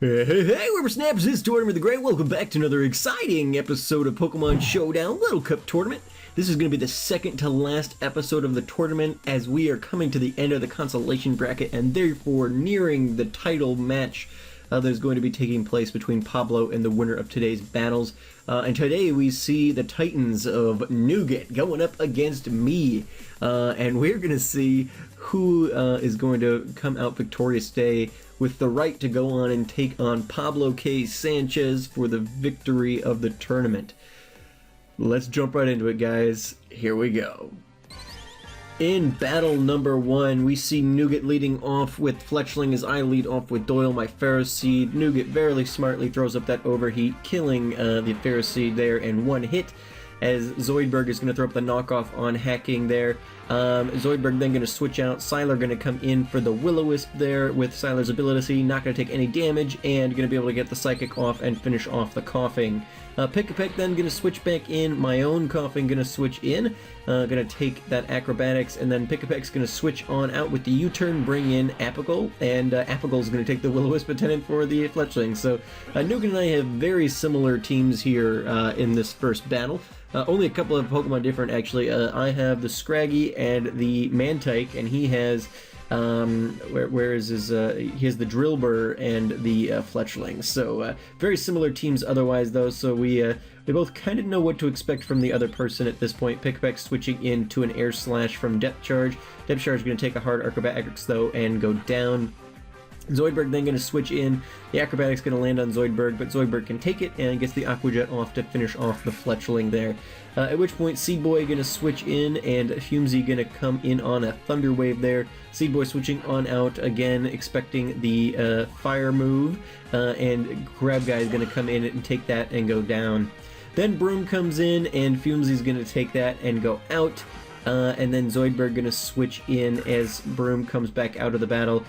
Hey, Whippersnappers, it's TortimerTheGrey. Welcome back to another exciting episode of Pokemon Showdown Little Cup Tortiment. This is going to be the second to last episode of the tournament as we are coming to the end of the consolation bracket and therefore nearing the title match that is going to be taking place between Pablo and the winner of today's battles. And today we see the Titans of Nougat going up against me. And we're going to see who is going to come out victorious today with the right to go on and take on Pablo K. Sanchez for the victory of the tournament. Let's jump right into it, guys. Here we go. In battle number 1, we see Nougat leading off with Fletchling as I lead off with Doyle, my Ferroseed. Nougat very smartly throws up that overheat, killing the Ferroseed there in one hit, as Zoidberg is going to throw up the knockoff on hacking there. Zoidberg then going to switch out. Sylar going to come in for the Will-O-Wisp there with Sylar's ability, not going to take any damage, and going to be able to get the Psychic off and finish off the Coughing. Pick-a-Peck then going to switch back in. My own Coughing going to switch in. Going to take that Acrobatics, and then Pick-a-Peck's going to switch on out with the U-turn, bring in Apigal, and Apigol's going to take the Will-O-Wisp attendant for the Fletchling. So Nougat and I have very similar teams here in this first battle. Only a couple of Pokemon different, actually. I have the Scraggy and the Mantike, and he has, where is his, he has the Drillbur and the Fletchling. So, very similar teams otherwise, though, so we both kind of know what to expect from the other person at this point. Pick-a-Peck switching into an Air Slash from Depth Charge. Depth Charge is going to take a hard Acrobatics, though, and go down. Zoidberg then going to switch in. The Acrobatic's going to land on Zoidberg, but Zoidberg can take it and gets the Aqua Jet off to finish off the Fletchling there. At which point, Seed Boy going to switch in, and Fumesy going to come in on a Thunder Wave there. Seed Boy switching on out again, expecting the Fire move, and Grab Guy is going to come in and take that and go down. Then Broom comes in, and Fumesy's going to take that and go out. And then Zoidberg going to switch in as Broom comes back out of the battle,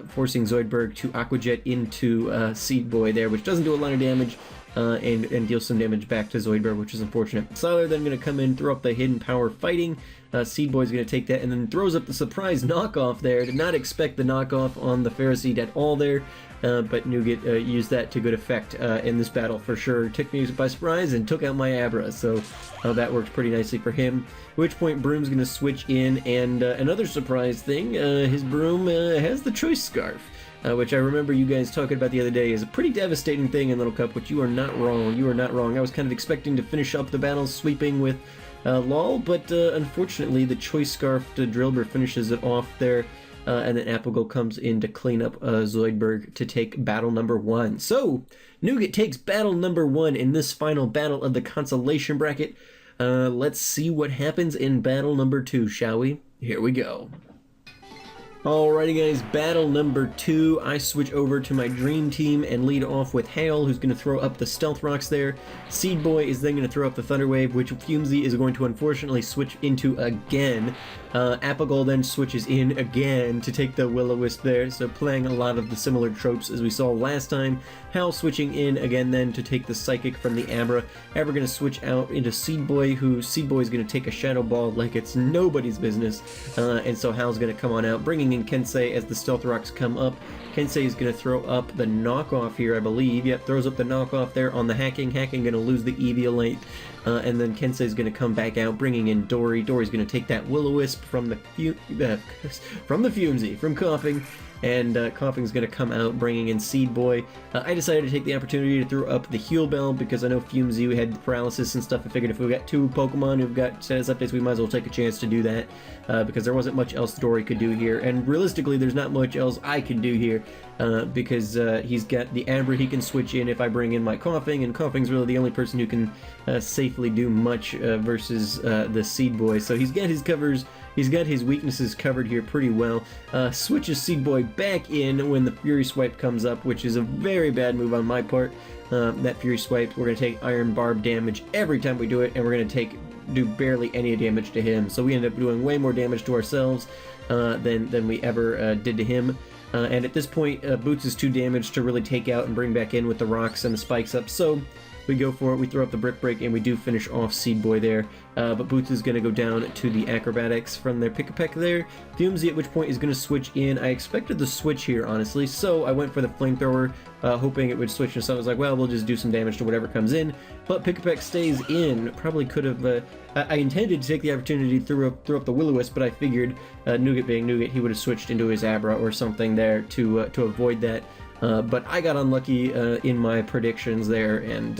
forcing Zoidberg to Aqua Jet into Seed Boy there, which doesn't do a lot of damage, and deals some damage back to Zoidberg, which is unfortunate. Sylar then going to come in, throw up the Hidden Power Fighting. Seed Boy's going to take that, and then throws up the surprise knockoff there. Did not expect the knockoff on the Ferroseed at all there, but Nougat used that to good effect in this battle for sure. Took me by surprise and took out my Abra, so that worked pretty nicely for him. At which point Broom's going to switch in, and another surprise thing, his Broom has the Choice Scarf. Which I remember you guys talking about the other day is a pretty devastating thing in Little Cup, which you are not wrong. You are not wrong. I was kind of expecting to finish up the battle sweeping with Lol, but unfortunately the Choice Scarf to Drillbur finishes it off there, and then Apigal comes in to clean up Zoidberg to take battle number 1. So, Nougat takes battle number 1 in this final battle of the consolation bracket. Let's see what happens in battle number 2, shall we? Here we go. Alrighty guys, battle number 2, I switch over to my dream team and lead off with Hale, who's going to throw up the Stealth Rocks there. Seed Boy is then going to throw up the Thunder Wave, which Fumesy is going to unfortunately switch into again. Apigal then switches in again to take the Will-O-Wisp there, so playing a lot of the similar tropes as we saw last time. Hal switching in again then to take the Psychic from the Abra. Abra going to switch out into Seed Boy, who Seed Boy is going to take a Shadow Ball like it's nobody's business, and so Hal's going to come on out, bringing in Kensei as the Stealth Rocks come up. Kensei is going to throw up the knockoff here, I believe. Yep, throws up the knockoff there on the Hacking. Hacking going to lose the Eviolite. And then Kensei is going to come back out, bringing in Dory. Dory's going to take that Will-O-Wisp from the Fumesy, from Coughing. And Coughing's going to come out, bringing in Seed Boy. I decided to take the opportunity to throw up the Heal Bell because I know Fumesy had paralysis and stuff. I figured if we got 2 Pokemon who've got status updates, we might as well take a chance to do that because there wasn't much else Dory could do here. And realistically, there's not much else I can do here because he's got the Abra he can switch in if I bring in my Coughing, and Coughing's really the only person who can safely do much versus the Seed Boy. So he's got his covers. He's got his weaknesses covered here pretty well. Switches Seed Boy back in when the Fury Swipe comes up, which is a very bad move on my part. That Fury Swipe, we're going to take Iron Barb damage every time we do it, and we're going to do barely any damage to him. So we end up doing way more damage to ourselves than we ever did to him. And at this point, Boots is too damaged to really take out and bring back in with the rocks and the spikes up. So we go for it, we throw up the Brick Break, and we do finish off Seed Boy there. But Boots is going to go down to the Acrobatics from their Pick-a-Peck there. Fumesy at which point is going to switch in. I expected the switch here, honestly, so I went for the Flamethrower, hoping it would switch, and so I was like, well, we'll just do some damage to whatever comes in. But Pick-a-Peck stays in. Probably could have... I intended to take the opportunity to throw up the Will-O-Wisp, but I figured, Nougat being Nougat, he would have switched into his Abra or something there to avoid that. But I got unlucky in my predictions there, and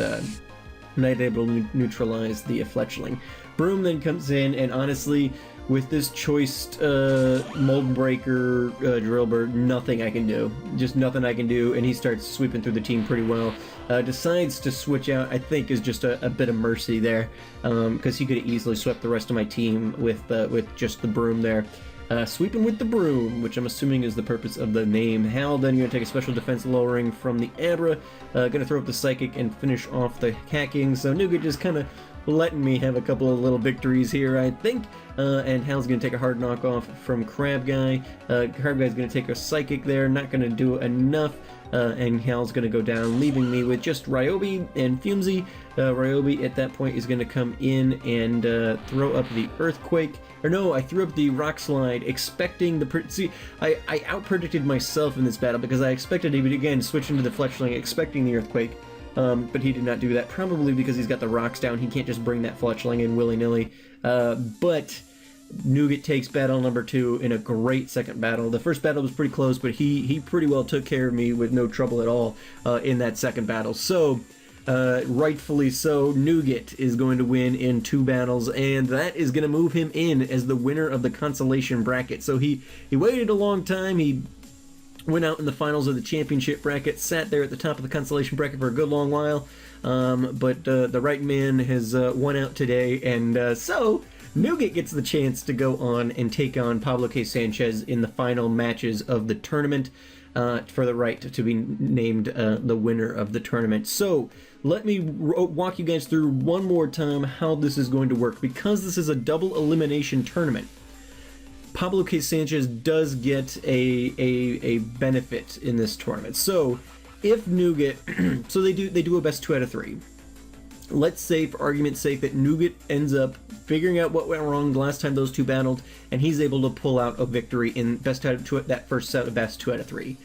not able to neutralize the Fletchling. Broom then comes in, and honestly, with this choiced Mold Breaker Drillbur, nothing I can do. Just nothing I can do, and he starts sweeping through the team pretty well. Decides to switch out, I think, is just a bit of mercy there, because he could have easily swept the rest of my team with just the Broom there. Sweeping with the Broom, which I'm assuming is the purpose of the name. Hal then going to take a special defense lowering from the Abra, going to throw up the Psychic and finish off the Hacking. So Nougat just kind of letting me have a couple of little victories here, I think. And Hal's going to take a hard knockoff from Crab Guy. Crab Guy's going to take a Psychic there, not going to do enough. And Hal's going to go down, leaving me with just Ryobi and Fumesy. Ryobi at that point is going to come in and throw up the Earthquake. Or no, I threw up the Rock Slide, expecting the... See, I out-predicted myself in this battle because I expected he would, again, switch into the Fletchling, expecting the Earthquake. But he did not do that, probably because he's got the rocks down. He can't just bring that Fletchling in willy-nilly. But Nougat takes battle number 2 in a great second battle. The first battle was pretty close, but he pretty well took care of me with no trouble at all in that second battle. So, rightfully so, Nougat is going to win in 2 battles, and that is going to move him in as the winner of the Consolation bracket. So he waited a long time. He went out in the finals of the championship bracket, sat there at the top of the Consolation bracket for a good long while, but the right man has won out today, and so Nougat gets the chance to go on and take on Pablo K. Sanchez in the final matches of the tournament for the right to be named the winner of the tournament. So let me walk you guys through one more time how this is going to work. Because this is a double elimination tournament, Pablo K. Sanchez does get a benefit in this tournament. So if Nougat, so they do a best 2 out of 3. Let's say, for argument's sake, that Nougat ends up figuring out what went wrong the last time those 2 battled, and he's able to pull out a victory in best out of 2, that first set of best 2 out of 3.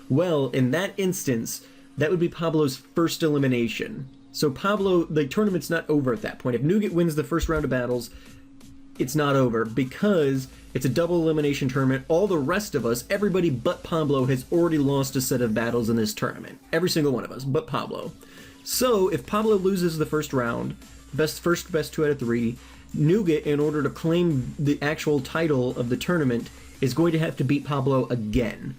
Well, in that instance, that would be Pablo's first elimination. So Pablo, the tournament's not over at that point. If Nougat wins the first round of battles, it's not over because it's a double elimination tournament. All the rest of us, everybody but Pablo, has already lost a set of battles in this tournament. Every single one of us, but Pablo. So if Pablo loses the first round, best 2 out of 3, Nougat, in order to claim the actual title of the tournament, is going to have to beat Pablo again.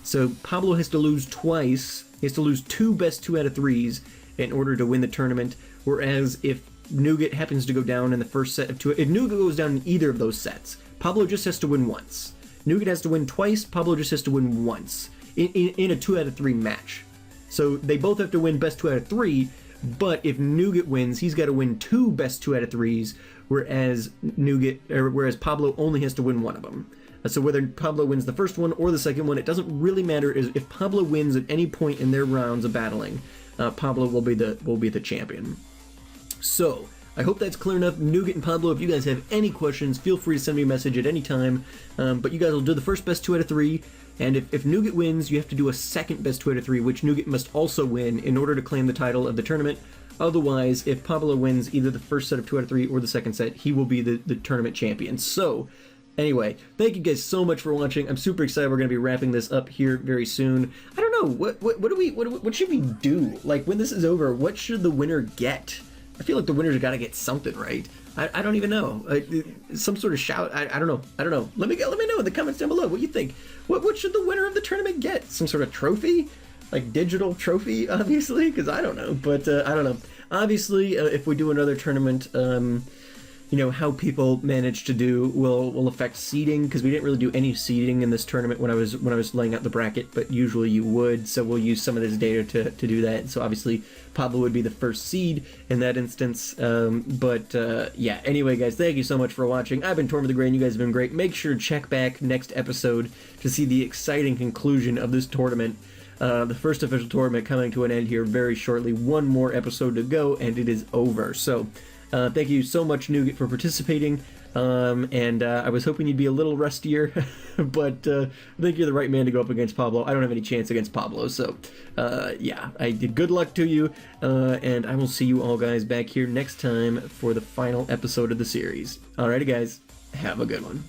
So Pablo has to lose twice. He has to lose 2 best 2 out of 3s in order to win the tournament. Whereas if Nougat happens to go down in the first set of 2, if Nougat goes down in either of those sets, Pablo just has to win once. Nougat has to win twice. Pablo just has to win once in a 2 out of 3 match. So they both have to win best 2 out of 3, but if Nougat wins, he's got to win 2 best 2 out of 3s, whereas Pablo only has to win one of them. So whether Pablo wins the first one or the second one, it doesn't really matter. If Pablo wins at any point in their rounds of battling, Pablo will be the champion. So I hope that's clear enough. Nougat and Pablo, if you guys have any questions, feel free to send me a message at any time. But you guys will do the first best 2 out of 3. And if Nougat wins, you have to do a second best 2 out of 3, which Nougat must also win in order to claim the title of the tournament. Otherwise, if Pablo wins either the first set of 2 out of 3 or the second set, he will be the tournament champion. So, anyway, thank you guys so much for watching. I'm super excited. We're going to be wrapping this up here very soon. I don't know, what should we do? Like, when this is over, what should the winner get? I feel like the winner's got to get something, right? I don't even know. Some sort of shout. I don't know. Let me know in the comments down below what you think. What should the winner of the tournament get? Some sort of trophy? Like digital trophy, obviously? Because I don't know. But I don't know. Obviously, if we do another tournament, you know, how people manage to do will affect seeding, because we didn't really do any seeding in this tournament when I was laying out the bracket, but usually you would, so we'll use some of this data to do that. So obviously Pablo would be the first seed in that instance. Yeah, anyway guys, thank you so much for watching. I've been TortimerTheGrey and you guys have been great. Make sure to check back next episode to see the exciting conclusion of this tournament. The first official tournament coming to an end here very shortly. One more episode to go, and it is over. So, thank you so much, Nougat, for participating. I was hoping you'd be a little rustier, but I think you're the right man to go up against Pablo. I don't have any chance against Pablo, so yeah, I did good luck to you, and I will see you all guys back here next time for the final episode of the series. Alrighty guys, have a good one.